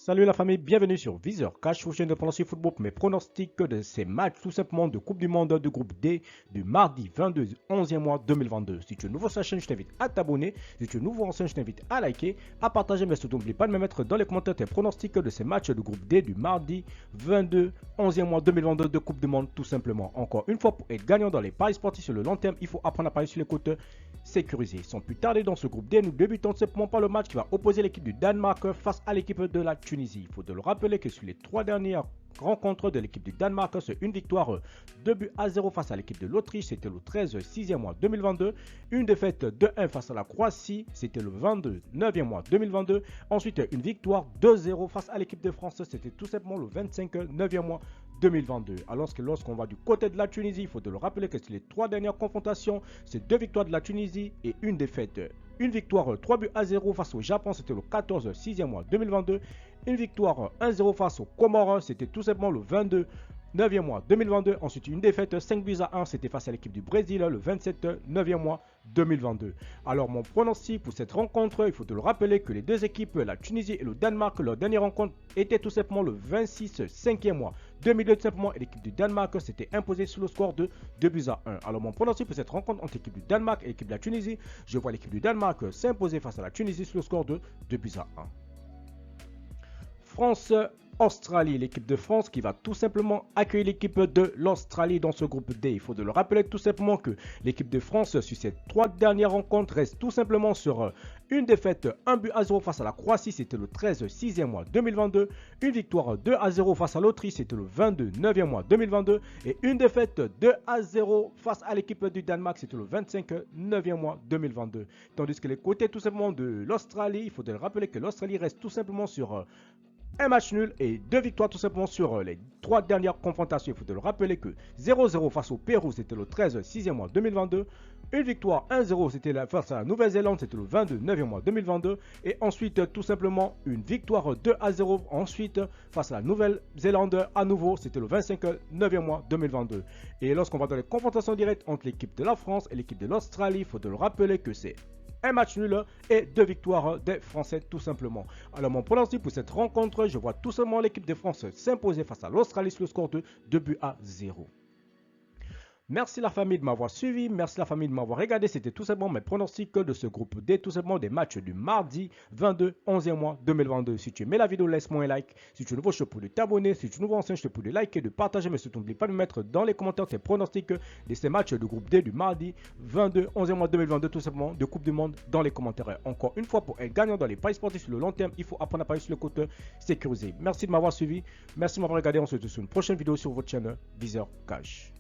Salut la famille, bienvenue sur Viseur Cash, chaîne de pronostic football pour mes pronostics de ces matchs tout simplement de Coupe du Monde de groupe D du mardi 22 11e mois 2022. Si tu es nouveau sur la chaîne, je t'invite à t'abonner. Si tu es nouveau en chaîne, je t'invite à liker, à partager, mais surtout n'oublie pas de me mettre dans les commentaires tes pronostics de ces matchs de groupe D du mardi 22 11e mois 2022 de Coupe du Monde tout simplement. Encore une fois, pour être gagnant dans les paris sportifs sur le long terme, il faut apprendre à parier sur les côtes sécurisées. Sans plus tarder dans ce groupe D, nous débutons simplement par le match qui va opposer l'équipe du Danemark face à l'équipe de la Tunisie. Il faut de le rappeler que sur les 3 dernières rencontres de l'équipe du Danemark, c'est une victoire 2-0 face à l'équipe de l'Autriche, c'était le 13 6e mois 2022. Une défaite 2-1 face à la Croatie, c'était le 22 9e mois 2022. Ensuite, une victoire 2-0 face à l'équipe de France, c'était tout simplement le 25 9e mois 2022. Alors que lorsqu'on va du côté de la Tunisie, il faut de le rappeler que sur les 3 dernières confrontations, c'est 2 victoires de la Tunisie et une défaite. Une victoire 3-0 face au Japon, c'était le 14 6e mois 2022. Une victoire 1-0 face aux Comores, c'était tout simplement le 22 9e mois 2022. Ensuite, une défaite 5-1, c'était face à l'équipe du Brésil le 27 9e mois 2022. Alors, mon pronostic pour cette rencontre, il faut te le rappeler que les deux équipes, la Tunisie et le Danemark, leur dernière rencontre était tout simplement le 26 5e mois 2002 tout simplement, et l'équipe du Danemark s'était imposée sur le score de 2-1. Alors, mon pronostic pour cette rencontre entre l'équipe du Danemark et l'équipe de la Tunisie, je vois l'équipe du Danemark s'imposer face à la Tunisie sur le score de 2-1. France-Australie, l'équipe de France qui va tout simplement accueillir l'équipe de l'Australie dans ce groupe D. Il faut de le rappeler tout simplement que l'équipe de France, sur ces 3 dernières rencontres, reste tout simplement sur une défaite 1-0 face à la Croatie, c'était le 13 6e mois 2022. Une victoire 2-0 face à l'Autriche, c'était le 22 9e mois 2022. Et une défaite 2-0 face à l'équipe du Danemark, c'était le 25 9e mois 2022. Tandis que les côtés tout simplement de l'Australie, il faut de le rappeler que l'Australie reste tout simplement sur un match nul et 2 victoires tout simplement sur les 3 dernières confrontations. Il faut te le rappeler que 0-0 face au Pérou, c'était le 13 6e mois 2022. Une victoire 1-0, c'était face à la Nouvelle-Zélande, c'était le 22 9e mois 2022. Et ensuite, tout simplement, une victoire 2-0 ensuite face à la Nouvelle-Zélande à nouveau, c'était le 25 9e mois 2022. Et lorsqu'on va dans les confrontations directes entre l'équipe de la France et l'équipe de l'Australie, il faut te le rappeler que c'est un match nul et 2 victoires des Français tout simplement. Alors mon pronostic pour cette rencontre, je vois tout simplement l'équipe de France s'imposer face à l'Australie sur le score de 2-0. Merci la famille de m'avoir suivi, merci la famille de m'avoir regardé. C'était tout simplement mes pronostics de ce groupe D, tout simplement des matchs du mardi 22 11e mois 2022. Si tu aimais la vidéo, laisse-moi un like. Si tu es nouveau, je te prie de t'abonner. Si tu es nouveau ancien, je te prie de liker, de partager. Mais surtout, n'oublie pas de mettre dans les commentaires tes pronostics de ces matchs du groupe D du mardi 22 11e mois 2022, tout simplement de Coupe du Monde dans les commentaires. Et encore une fois, pour être gagnant dans les paris sportifs sur le long terme, il faut apprendre à parier sur le côté sécurisé. Merci de m'avoir suivi, merci de m'avoir regardé. On se retrouve sur une prochaine vidéo sur votre chaîne Viseur Cash.